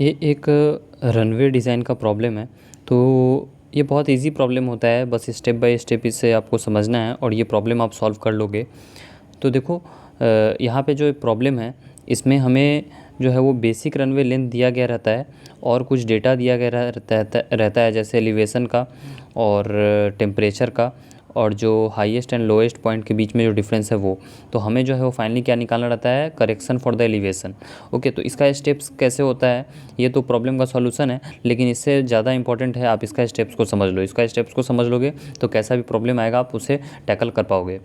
ये एक runway design का प्रॉब्लम है। तो ये बहुत इजी प्रॉब्लम होता है, बस स्टेप बाय स्टेप इसे आपको समझना है और ये प्रॉब्लम आप सॉल्व कर लोगे। तो देखो, यहाँ पे जो प्रॉब्लम है इसमें हमें जो है वो बेसिक रनवे लेंथ दिया गया रहता है और कुछ डेटा दिया गया रहता है, जैसे एलिवेशन का और टेम्परेचर का और जो हाईएस्ट एंड लोएस्ट पॉइंट के बीच में जो डिफरेंस है वो। तो हमें जो है वो फाइनली क्या निकालना रहता है, correction for the elevation. Okay, तो इसका स्टेप्स कैसे होता है, ये तो प्रॉब्लम का सॉल्यूशन है, लेकिन इससे ज़्यादा इंपॉर्टेंट है आप इसका स्टेप्स को समझ लो। इसका स्टेप्स को समझ लोगे तो कैसा भी प्रॉब्लम आएगा आप उसे टैकल कर पाओगे।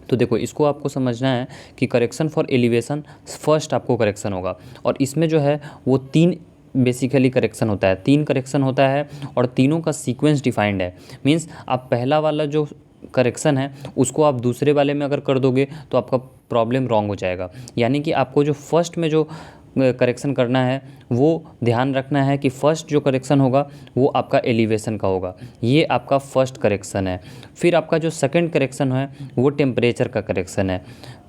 तो देखो, इसको आपको समझना है कि करेक्शन फॉर एलिवेशन फर्स्ट आपको करेक्शन होगा और इसमें जो है वो तीन बेसिकली करेक्शन होता है, तीन करेक्शन होता है और तीनों का सीक्वेंस डिफाइंड है। मीन्स आप पहला वाला जो करेक्शन है उसको आप दूसरे वाले में अगर कर दोगे तो आपका प्रॉब्लम रॉन्ग हो जाएगा। यानी कि आपको जो फर्स्ट में जो करेक्शन करना है वो ध्यान रखना है कि फ़र्स्ट जो करेक्शन होगा वो आपका एलिवेशन का होगा, ये आपका फ़र्स्ट करेक्शन है। फिर आपका जो सेकंड करेक्शन है वो टेम्परेचर का करेक्शन है।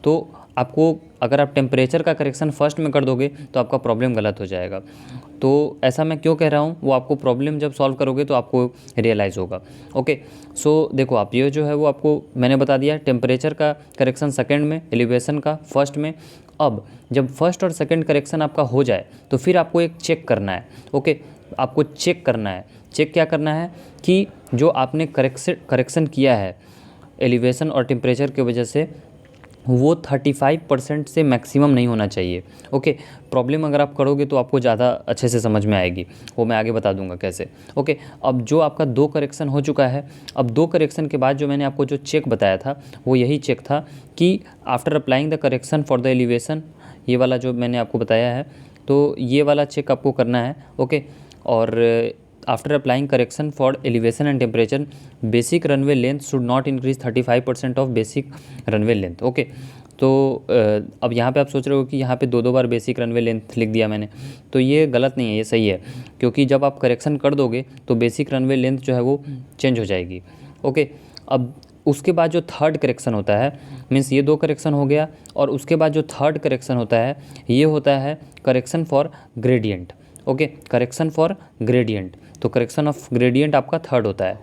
तो आपको अगर आप टेम्परेचर का करेक्शन फर्स्ट में कर दोगे तो आपका प्रॉब्लम गलत हो जाएगा। तो ऐसा मैं क्यों कह रहा हूँ, वो आपको प्रॉब्लम जब सॉल्व करोगे तो आपको रियलाइज़ होगा। ओके, सो देखो, आप ये जो है वो आपको मैंने बता दिया, टेम्परेचर का करेक्शन सेकंड में, एलिवेशन का फर्स्ट में। अब जब फर्स्ट और सेकंड करेक्शन आपका हो जाए तो फिर आपको एक चेक करना है। ओके, आपको चेक करना है। चेक क्या करना है कि जो आपने करेक्शन किया है एलिवेशन और टेम्परेचर की वजह से वो 35% से मैक्सिमम नहीं होना चाहिए। ओके, प्रॉब्लम अगर आप करोगे तो आपको ज़्यादा अच्छे से समझ में आएगी, वो मैं आगे बता दूंगा कैसे। ओके, अब जो आपका दो करेक्शन हो चुका है, अब दो करेक्शन के बाद जो मैंने आपको जो चेक बताया था वो यही चेक था कि after applying the correction for the elevation, ये वाला जो मैंने आपको बताया है, तो ये वाला चेक आपको करना है। ओके, और after applying correction for elevation and temperature basic runway length should not increase 35% of basic runway length. Okay, तो अब यहाँ पे आप सोच रहे हो कि यहाँ पे दो बार बेसिक रनवे लेंथ लिख दिया मैंने, तो ये गलत नहीं है, ये सही है, क्योंकि जब आप करेक्शन कर दोगे तो बेसिक रनवे लेंथ जो है वो चेंज हो जाएगी। ओके, अब उसके बाद जो थर्ड करेक्शन होता है, मीन्स ये दो करेक्शन हो गया, और उसके बाद जो थर्ड करेक्शन होता है ये होता है correction for gradient. Okay, correction for gradient, तो करेक्शन ऑफ ग्रेडियंट आपका थर्ड होता है।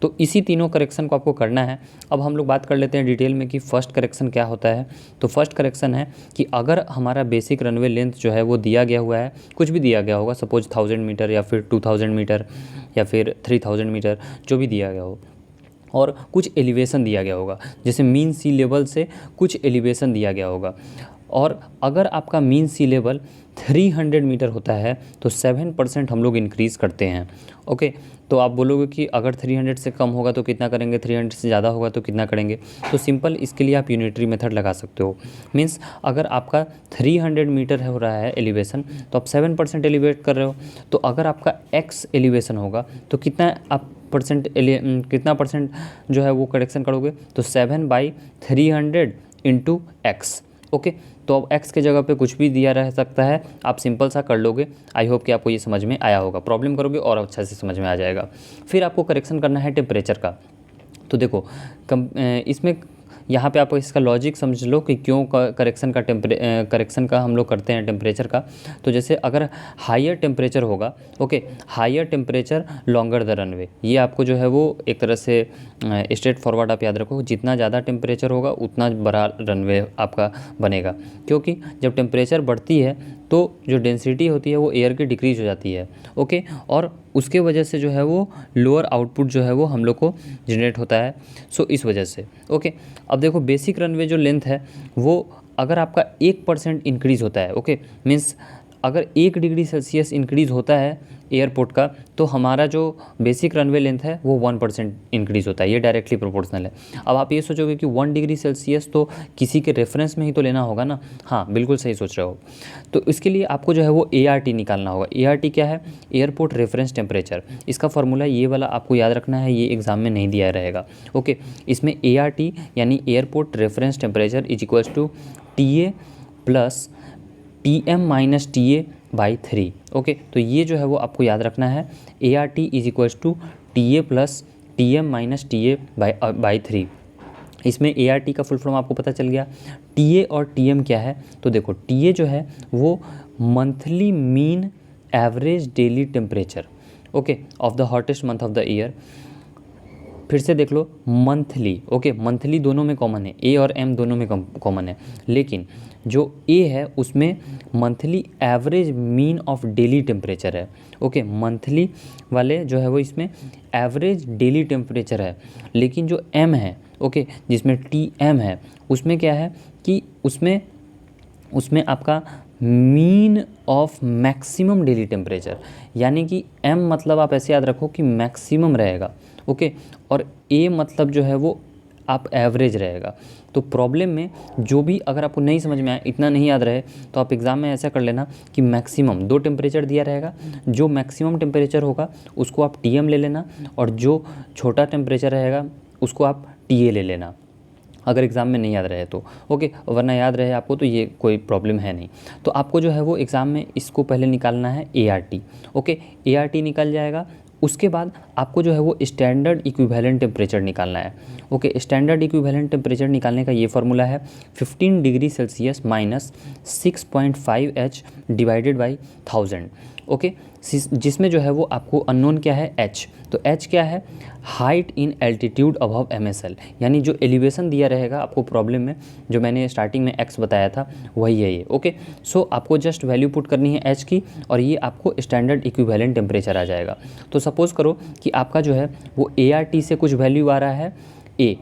तो इसी तीनों करेक्शन को आपको करना है। अब हम लोग बात कर लेते हैं डिटेल में कि फ़र्स्ट करेक्शन क्या होता है। तो फर्स्ट करेक्शन है कि अगर हमारा बेसिक रनवे लेंथ जो है वो दिया गया हुआ है, कुछ भी दिया गया होगा, सपोज 1000 मीटर या फिर 2000 मीटर या फिर 3000 मीटर, जो भी दिया गया हो, और कुछ एलिवेशन दिया गया होगा, जैसे मीन सी लेवल से कुछ एलिवेशन दिया गया होगा, और अगर आपका मीन सी लेवल 300 मीटर होता है तो 7% हम लोग इंक्रीज़ करते हैं। ओके, तो आप बोलोगे कि अगर 300 से कम होगा तो कितना करेंगे, 300 से ज़्यादा होगा तो कितना करेंगे। तो सिंपल, इसके लिए आप यूनिटरी मेथड लगा सकते हो। मीन्स अगर आपका 300 मीटर हो रहा है एलिवेशन तो आप 7% एलिवेट कर रहे हो, तो अगर आपका एक्स एलिवेशन होगा तो कितना आप कितना परसेंट जो है वो करेक्शन करोगे, तो 7/300 इंटू एक्स। ओके, तो अब x के जगह पे कुछ भी दिया रह सकता है, आप सिंपल सा कर लोगे। आई होप कि आपको ये समझ में आया होगा, प्रॉब्लम करोगे और अच्छा से समझ में आ जाएगा। फिर आपको करेक्शन करना है टेम्परेचर का। तो देखो, इसमें यहाँ पे आप इसका लॉजिक समझ लो कि क्यों करेक्शन का हम लोग करते हैं टेम्परेचर का। तो जैसे अगर हायर टेम्परेचर होगा, okay, higher temperature longer the runway, ये आपको जो है वो एक तरह से स्ट्रेट फॉरवर्ड आप याद रखो, जितना ज़्यादा टेम्परेचर होगा उतना बड़ा रनवे आपका बनेगा, क्योंकि जब टेम्परेचर बढ़ती है तो जो डेंसिटी होती है वो एयर की डिक्रीज हो जाती है। ओके, और उसके वजह से जो है वो लोअर आउटपुट जो है वो हम लोग को जनरेट होता है, सो इस वजह से। ओके, अब देखो, बेसिक रनवे जो लेंथ है वो अगर आपका 1% इंक्रीज़ होता है, ओके, मीन्स अगर 1 डिग्री सेल्सियस इंक्रीज़ होता है एयरपोर्ट का, तो हमारा जो बेसिक रनवे लेंथ है वो 1% इंक्रीज़ होता है, ये डायरेक्टली प्रोपोर्शनल है। अब आप ये सोचोगे कि 1 डिग्री सेल्सियस तो किसी के रेफरेंस में ही तो लेना होगा ना। हाँ, बिल्कुल सही सोच रहे हो। तो इसके लिए आपको जो है वो ART निकालना होगा। ART क्या है, एयरपोर्ट रेफरेंस टेम्परेचर। इसका फार्मूला ये वाला आपको याद रखना है, ये एग्जाम में नहीं दिया रहेगा। ओके, इसमें ART यानी airport reference temperature is equals to TA plus TM minus TA/3। Okay, तो ये जो है वो आपको याद रखना है, ART is equals to TA plus TM minus TA/3। इसमें ART का फुल फॉर्म आपको पता चल गया। TA और TM क्या है, तो देखो, TA जो है वो monthly mean average daily temperature okay of the hottest month of the year. फिर से देख लो मंथली, ओके मंथली दोनों में कॉमन है, ए और एम दोनों में कॉमन है, लेकिन जो ए है उसमें monthly average mean of daily temperature है। ओके मंथली वाले जो है वो इसमें एवरेज डेली टेम्परेचर है, लेकिन जो एम है ओके जिसमें टी एम है उसमें क्या है कि उसमें आपका mean of maximum daily temperature, यानी कि एम मतलब आप ऐसे याद रखो कि मैक्सिमम रहेगा ओके और ए मतलब जो है वो आप एवरेज रहेगा। तो प्रॉब्लम में जो भी अगर आपको नहीं समझ में आए, इतना नहीं याद रहे, तो आप एग्ज़ाम में ऐसा कर लेना कि मैक्सिमम 2 टेम्परेचर दिया रहेगा, जो मैक्सिमम टेम्परेचर होगा उसको आप टीएम ले लेना और जो छोटा टेम्परेचर रहेगा उसको आप टीए ले लेना, अगर एग्ज़ाम में नहीं याद रहे तो ओके, वरना याद रहे आपको तो ये कोई प्रॉब्लम है नहीं। तो आपको जो है वो एग्ज़ाम में इसको पहले निकालना है ART ओके, ART निकल जाएगा। उसके बाद आपको जो है वो स्टैंडर्ड इक्विवेलेंट टेम्परेचर निकालना है ओके। स्टैंडर्ड इक्विवेलेंट टेम्परेचर निकालने का ये फार्मूला है 15 degree Celsius minus 6.5 H divided by 1000 okay, जिसमें जो है वो आपको अननोन क्या है H, तो H क्या है height in altitude above MSL, यानी जो एलिवेशन दिया रहेगा आपको प्रॉब्लम में, जो मैंने स्टार्टिंग में X बताया था वही है ये ओके। सो आपको जस्ट वैल्यू पुट करनी है H की और ये आपको स्टैंडर्ड इक्विवेलेंट टेम्परेचर आ जाएगा। तो सपोज़ करो कि आपका जो है वो ART से कुछ वैल्यू आ रहा है A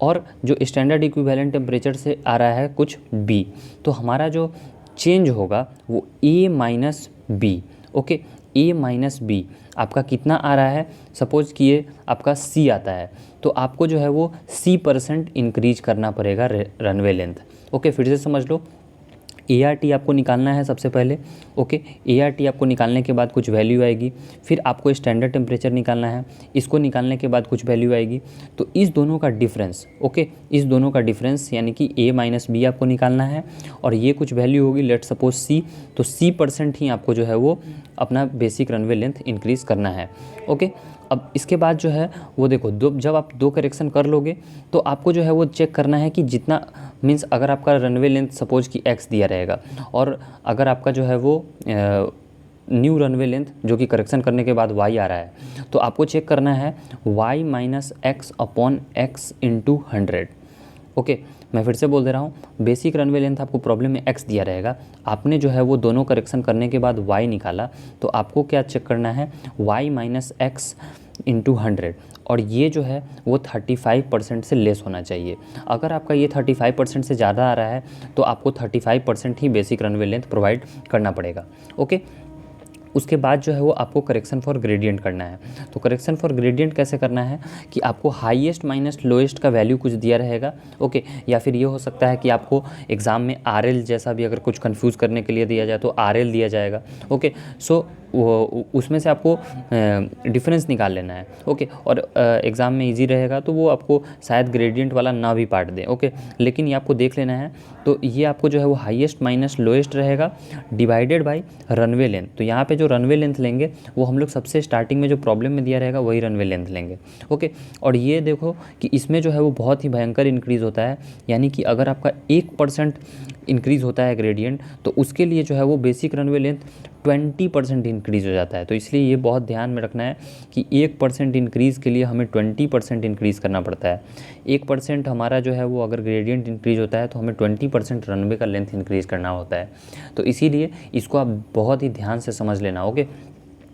और जो स्टैंडर्ड इक्विवेलेंट टेम्परेचर से आ रहा है कुछ B, तो हमारा जो चेंज होगा वो A minus B okay. A minus B आपका कितना आ रहा है, सपोज कि ये आपका C आता है, तो आपको जो है वो C% इंक्रीज करना पड़ेगा रनवे लेंथ ओके। फिर से समझ लो, ART आपको निकालना है सबसे पहले ओके। ART आपको निकालने के बाद कुछ वैल्यू आएगी, फिर आपको स्टैंडर्ड टेम्परेचर निकालना है, इसको निकालने के बाद कुछ वैल्यू आएगी। तो इस दोनों का डिफरेंस ओके, इस दोनों का डिफरेंस यानी कि A माइनस बी आपको निकालना है और ये कुछ वैल्यू होगी लेट सपोज C, तो C% ही आपको जो है वो अपना बेसिक रनवे लेंथ इंक्रीज़ करना है ओके। अब इसके बाद जो है वो देखो जब आप 2 करेक्शन कर लोगे तो आपको जो है वो चेक करना है कि जितना मीन्स अगर आपका रनवे लेंथ सपोज कि x दिया रहेगा और अगर आपका जो है वो न्यू रनवे लेंथ जो कि करेक्शन करने के बाद y आ रहा है, तो आपको चेक करना है y minus x upon x into 100 okay. मैं फिर से बोल दे रहा हूँ, बेसिक रनवे लेंथ आपको प्रॉब्लम में x दिया रहेगा, आपने जो है वो दोनों करेक्शन करने के बाद y निकाला, तो आपको क्या चेक करना है y माइनस एक्स इंटू 100 और ये जो है वो 35% से लेस होना चाहिए। अगर आपका ये 35% से ज़्यादा आ रहा है तो आपको 35% ही बेसिक रनवे लेंथ प्रोवाइड करना पड़ेगा ओके। उसके बाद जो है वो आपको करेक्शन फॉर ग्रेडियंट करना है। तो करेक्शन फॉर ग्रेडियंट कैसे करना है कि आपको हाईएस्ट माइनस लोएस्ट का वैल्यू कुछ दिया रहेगा ओके, या फिर ये हो सकता है कि आपको एग्ज़ाम में RL जैसा भी अगर कुछ कंफ्यूज करने के लिए दिया जाए तो RL दिया जाएगा ओके। सो उसमें से आपको डिफरेंस निकाल लेना है ओके। और एग्ज़ाम में इजी रहेगा तो वो आपको शायद ग्रेडियंट वाला ना भी पार्ट दें ओके, लेकिन ये आपको देख लेना है। तो ये आपको जो है वो हाईएस्ट माइनस लोएस्ट रहेगा डिवाइडेड बाय रनवे लेंथ। तो यहाँ पे जो रनवे लेंथ लेंगे वो हम लोग सबसे स्टार्टिंग में जो प्रॉब्लम में दिया रहेगा वही रनवे लेंथ लेंगे ओके। और ये देखो कि इसमें जो है वो बहुत ही भयंकर इंक्रीज़ होता है, यानी कि अगर आपका 1% इंक्रीज़ होता है ग्रेडियंट तो उसके लिए जो है वो बेसिक रनवे लेंथ 20% इंक्रीज़ हो जाता है। तो इसलिए ये बहुत ध्यान में रखना है कि 1% इंक्रीज़ के लिए हमें 20% इंक्रीज़ करना पड़ता है। 1% हमारा जो है वो अगर ग्रेडियंट इंक्रीज़ होता है तो हमें 20% रनवे का लेंथ इंक्रीज़ करना होता है। तो इसीलिए इसको आप बहुत ही ध्यान से समझ लेना ओके।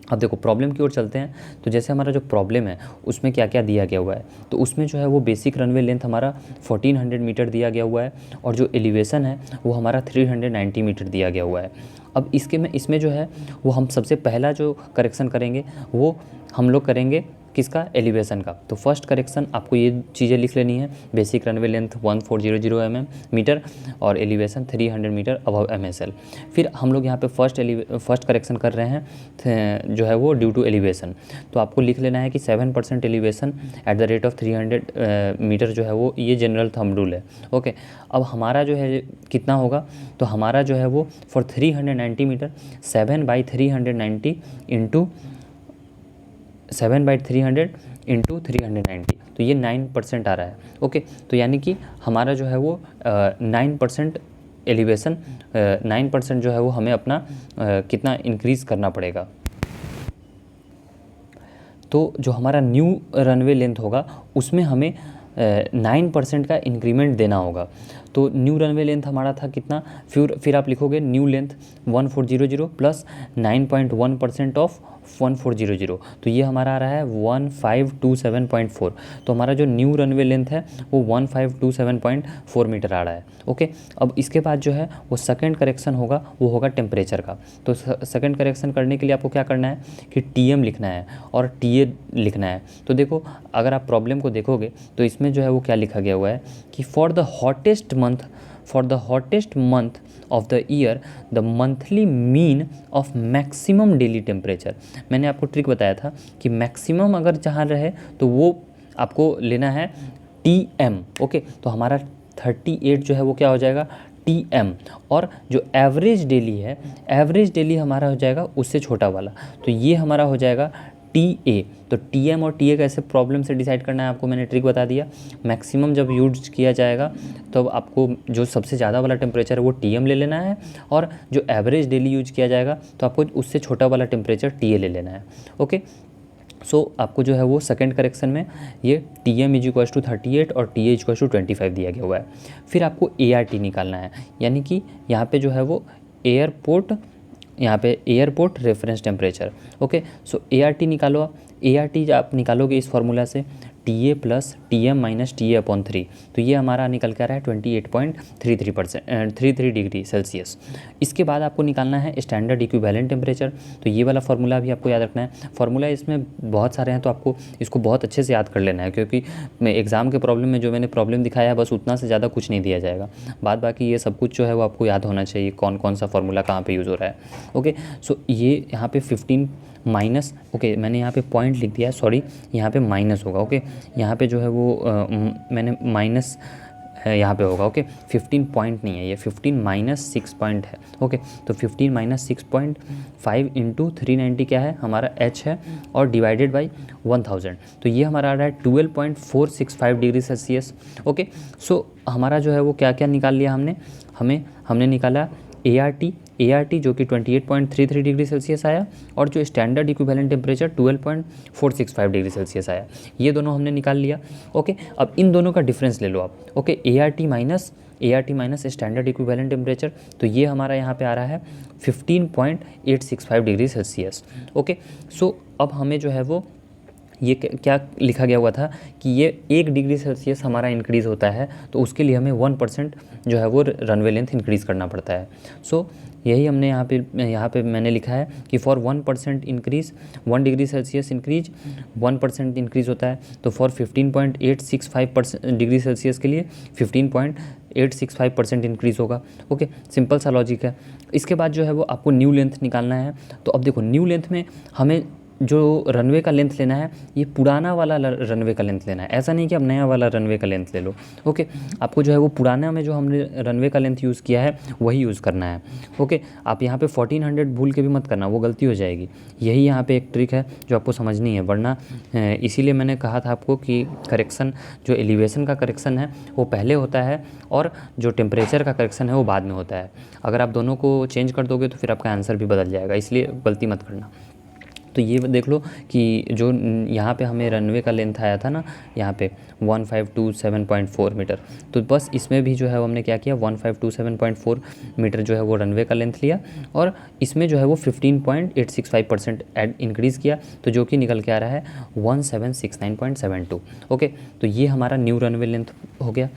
अब देखो प्रॉब्लम की ओर चलते हैं। तो जैसे हमारा जो प्रॉब्लम है उसमें क्या क्या दिया गया हुआ है, तो उसमें जो है वो बेसिक रनवे लेंथ हमारा 1400 मीटर दिया गया हुआ है और जो एलिवेशन है वो हमारा 390 मीटर दिया गया हुआ है। अब इसमें जो है वो हम सबसे पहला जो करेक्शन करेंगे वो हम लोग करेंगे किसका, एलिवेशन का। तो फर्स्ट करेक्शन आपको ये चीज़ें लिख लेनी है, बेसिक रनवे लेंथ 1400 मीटर और एलिवेशन 300 मीटर अबव MSL। फिर हम लोग यहाँ पे फर्स्ट करेक्शन कर रहे हैं जो है वो ड्यू टू एलिवेशन। तो आपको लिख लेना है कि 7% elevation at the rate of 300 metre जो है वो ये जनरल थंब रूल है ओके। अब हमारा जो है कितना होगा, तो हमारा जो है वो फॉर 390 मीटर 7/390 इंटू 7/300 इंटू 390, तो ये 9% आ रहा है ओके। तो यानी कि हमारा जो है वो 9% एलिवेशन 9% जो है वो हमें अपना कितना इंक्रीज़ करना पड़ेगा। तो जो हमारा न्यू रनवे लेंथ होगा उसमें हमें 9% का इंक्रीमेंट देना होगा। तो न्यू रनवे लेंथ हमारा था कितना, फिर आप लिखोगे न्यू लेंथ 1400 प्लस 9.1% ऑफ 1400, तो ये हमारा आ रहा है 1527.4। तो हमारा जो न्यू रनवे लेंथ है वो 1527.4 मीटर आ रहा है। ओके, अब इसके बाद जो है वो सेकंड करेक्शन होगा, वो होगा टेम्परेचर का। तो सेकंड करेक्शन करने के लिए आपको क्या करना है कि टीएम लिखना है और टीए लिखना है। तो देखो, अगर आप प्रॉब्लम को देखोगे तो इसमें जो है वो क्या लिखा गया हुआ है कि for the hottest month of the year the monthly mean of maximum daily temperature. मैंने आपको ट्रिक बताया था कि मैक्सिमम अगर जहाँ रहे तो वो आपको लेना है टीएम। ओके, तो हमारा 38 जो है वो क्या हो जाएगा टीएम, और जो एवरेज डेली है, एवरेज डेली हमारा हो जाएगा उससे छोटा वाला, तो ये हमारा हो जाएगा टी ए। तो टी एम और टी ए कैसे प्रॉब्लम से डिसाइड करना है आपको मैंने ट्रिक बता दिया। मैक्सिमम जब यूज किया जाएगा तो आपको जो सबसे ज़्यादा वाला टेम्परेचर है वो टी एम ले लेना है, और जो एवरेज डेली यूज किया जाएगा तो आपको उससे छोटा वाला टेम्परेचर टी ए ले लेना है। ओके, सो आपको जो है वो सेकंड करेक्शन में ये T M is equal to 38 और T A is equal to 25 दिया गया हुआ है। फिर आपको ए आर टी निकालना है, यानी कि यहाँ पे जो है वो एयरपोर्ट, यहाँ पे airport reference temperature. Okay, so A R T निकालो आप। ए आर टी आप निकालोगे इस फार्मूला से T A plus T M minus T A upon 3, तो ये हमारा निकल कर रहा है 28.33 डिग्री सेल्सियस। इसके बाद आपको निकालना है स्टैंडर्ड इक्विवेलेंट टेम्परेचर। तो ये वाला फार्मूला भी आपको याद रखना है। फार्मूला इसमें बहुत सारे हैं तो आपको इसको बहुत अच्छे से याद कर लेना है, क्योंकि एग्ज़ाम के प्रॉब्लम में जो मैंने प्रॉब्लम दिखाया है बस उतना से ज़्यादा कुछ नहीं दिया जाएगा। बाद बाकी ये सब कुछ जो है वो आपको याद होना चाहिए, कौन कौन सा फार्मूला कहाँ पे यूज़ हो रहा है। ओके, सो ये यहाँ पे 15 माइनस, ओके मैंने यहाँ पे पॉइंट लिख दिया है, सॉरी यहाँ पे माइनस होगा। ओके, यहाँ पे जो है वो मैंने माइनस यहाँ पे होगा। ओके, 15 पॉइंट नहीं है, ये 15 माइनस 6 पॉइंट है। ओके, तो 15 माइनस 6.5 इंटू 390 क्या है हमारा एच है, और डिवाइडेड बाई 1000, तो ये हमारा आ रहा है 12.465 डिग्री सेल्सियस। ओके, सो हमारा जो है वो क्या क्या निकाल लिया हमने निकाला ए आर टी जो कि 28.33 डिग्री सेल्सियस आया, और जो standard equivalent temperature 12.465 degree Celsius आया, ये दोनों हमने निकाल लिया। ओके, अब इन दोनों का डिफरेंस ले लो आप। Okay, A R T minus standard equivalent temperature, तो ये हमारा यहाँ पे आ रहा है 15.865 डिग्री सेल्सियस। ओके, सो अब हमें जो है वो ये क्या लिखा गया हुआ था कि ये 1 डिग्री सेल्सियस हमारा इंक्रीज़ होता है, तो उसके लिए हमें 1% जो है वो रनवे लेंथ इंक्रीज़ करना पड़ता है। सो यही हमने यहाँ पे मैंने लिखा है कि for 1% increase 1 degree Celsius increase 1% increase होता है, तो फॉर 15.865% डिग्री सेल्सियस के लिए 15.865% इंक्रीज़ होगा। ओके, सिंपल सा लॉजिक है। इसके बाद जो है वो आपको न्यू लेंथ निकालना है। तो अब देखो, न्यू लेंथ में हमें जो रनवे का लेंथ लेना है ये पुराना वाला रनवे का लेंथ लेना है, ऐसा नहीं कि आप नया वाला रनवे का लेंथ ले लो। ओके, आपको जो है वो पुराना में जो हमने रनवे का लेंथ यूज़ किया है वही यूज़ करना है। ओके, आप यहाँ पे 1400 भूल के भी मत करना, वो गलती हो जाएगी। यही यहाँ पे एक ट्रिक है जो आपको समझनी है, वरना इसीलिए मैंने कहा था आपको कि करेक्शन, जो एलिवेशन का करेक्शन है वो पहले होता है और जो टेम्परेचर का करेक्शन है वो बाद में होता है। अगर आप दोनों को चेंज कर दोगे तो फिर आपका आंसर भी बदल जाएगा, इसलिए गलती मत करना। तो ये देख लो कि जो यहाँ पे हमें रनवे का लेंथ आया था ना, यहाँ पे 1527.4 मीटर, तो बस इसमें भी जो है वो हमने क्या किया 1527.4 मीटर जो है वो रनवे का लेंथ लिया, और इसमें जो है वो 15.865% ऐड इंक्रीज़ किया, तो जो कि निकल के आ रहा है 1769.72। ओके, तो ये हमारा न्यू रनवे लेंथ हो गया,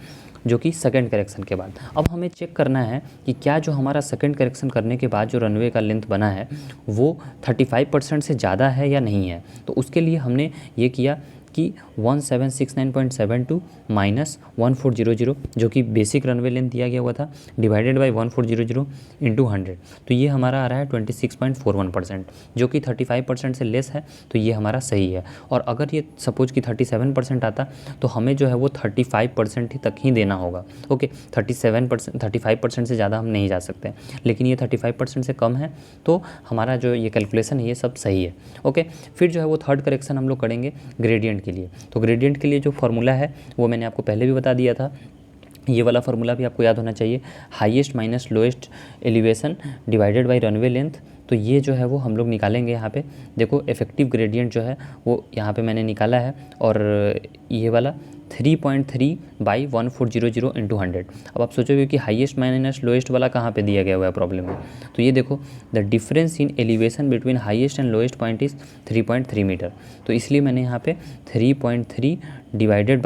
जो कि सेकंड करेक्शन के बाद। अब हमें चेक करना है कि क्या जो हमारा सेकंड करेक्शन करने के बाद जो रनवे का लेंथ बना है वो 35% से ज़्यादा है या नहीं है। तो उसके लिए हमने ये किया कि 1769.72 माइनस 1400 जो कि बेसिक रनवे लेंथ दिया गया हुआ था, डिवाइडेड बाई 1400 इंटू 100, तो ये हमारा आ रहा है 26.41%, जो कि 35% से लेस है, तो ये हमारा सही है। और अगर ये सपोज कि 37% आता तो हमें जो है वो 35% ही तक ही देना होगा। ओके, 35% से ज़्यादा हम नहीं जा सकते, लेकिन ये 35% से कम है, तो हमारा जो ये कैलकुलेशन है ये सब सही है। ओके, फिर जो है वो थर्ड करेक्शन हम लोग करेंगे ग्रेडियंट के लिए। तो ग्रेडियंट के लिए जो फार्मूला है वो मैंने आपको पहले भी बता दिया था ये वाला फार्मूला भी आपको याद होना चाहिए, highest minus lowest elevation divided by runway length. तो ये जो है वो हम लोग निकालेंगे यहाँ पे। देखो इफ़ेक्टिव ग्रेडियंट जो है वो यहाँ पे मैंने निकाला है, और ये वाला 3.3 बाई 1400 इंटू 100। अब आप सोचोगे कि हाईएस्ट माइनस लोएस्ट वाला कहाँ पे दिया गया हुआ है प्रॉब्लम में, तो ये देखो the difference in elevation between highest and lowest point is 3.3 metre. तो इसलिए मैंने यहाँ पे 3.3 डिवाइडेड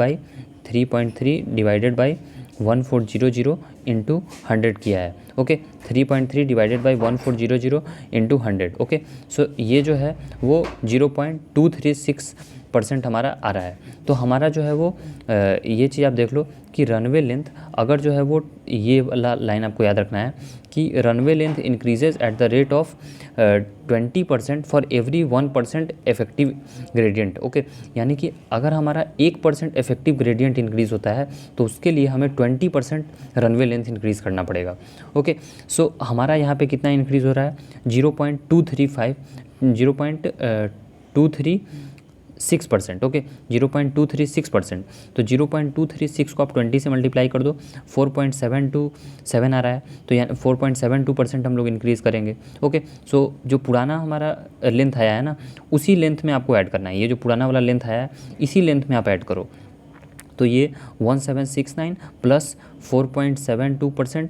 बाई 1400 इंटू 100 किया है। Okay 3.3 divided by 1400 into 100। Okay so ये जो है वो 0.236% हमारा आ रहा है। तो हमारा जो है वो ये चीज़ आप देख लो कि रनवे लेंथ अगर जो है वो, ये वाला लाइन आपको याद रखना है कि runway length increases at the rate of 20% for every 1% effective gradient. Okay यानी कि अगर हमारा 1% इफेक्टिव ग्रेडियंट इंक्रीज़ होता है तो उसके लिए हमें 20% रनवे लेंथ इंक्रीज़ करना पड़ेगा। ओके सो हमारा यहाँ पे कितना इंक्रीज़ हो रहा है, 0.236%। ओके 0.236%। तो 0.236 को आप 20 से मल्टीप्लाई कर दो, 4.727 आ रहा है। तो यानी 4.72% हम लोग इंक्रीज़ करेंगे। ओके सो जो पुराना हमारा लेंथ आया है ना, उसी लेंथ में आपको ऐड करना है। ये जो पुराना वाला लेंथ आया है इसी लेंथ में आप ऐड करो। तो ये 1769 प्लस 4.72%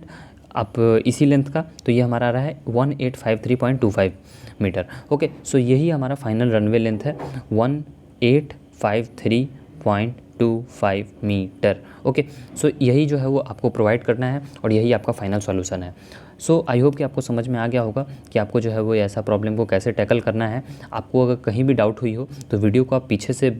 आप इसी लेंथ का, तो ये हमारा आ रहा है 1853.25 मीटर। ओके सो यही हमारा फाइनल रनवे लेंथ है, 1853.25 मीटर। ओके सो यही जो है वो आपको प्रोवाइड करना है और यही आपका फाइनल सॉल्यूशन है। सो आई होप कि आपको समझ में आ गया होगा कि आपको जो है वो ऐसा प्रॉब्लम को कैसे टैकल करना है। आपको अगर कहीं भी डाउट हुई हो तो वीडियो को आप पीछे से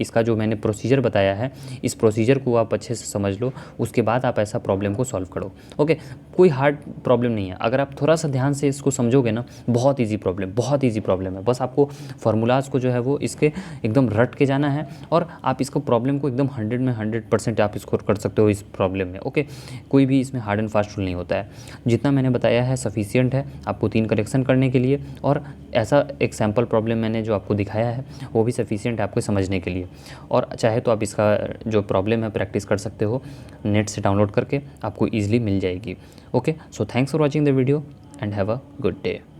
इसका जो मैंने प्रोसीजर बताया है, इस प्रोसीजर को आप अच्छे से समझ लो, उसके बाद आप ऐसा प्रॉब्लम को सॉल्व करो। ओके कोई हार्ड प्रॉब्लम नहीं है, अगर आप थोड़ा सा ध्यान से इसको समझोगे ना, बहुत इजी प्रॉब्लम है। बस आपको फार्मूलाज को जो है वो इसके एकदम रट के जाना है और आप इसको प्रॉब्लम को एकदम 100 में 100% आप स्कोर कर सकते हो इस प्रॉब्लम में। ओके कोई भी इसमें हार्ड एंड फास्ट रूल नहीं होता है, जितना मैंने बताया है सफिशिएंट है आपको 3 करेक्शन करने के लिए, और ऐसा एक सैम्पल प्रॉब्लम मैंने जो आपको दिखाया है वो भी सफिशिएंट है आपको समझने के लिए। और चाहे तो आप इसका जो प्रॉब्लम है प्रैक्टिस कर सकते हो, नेट से डाउनलोड करके आपको ईजिली मिल जाएगी। Okay so thanks for watching the video and have a good day.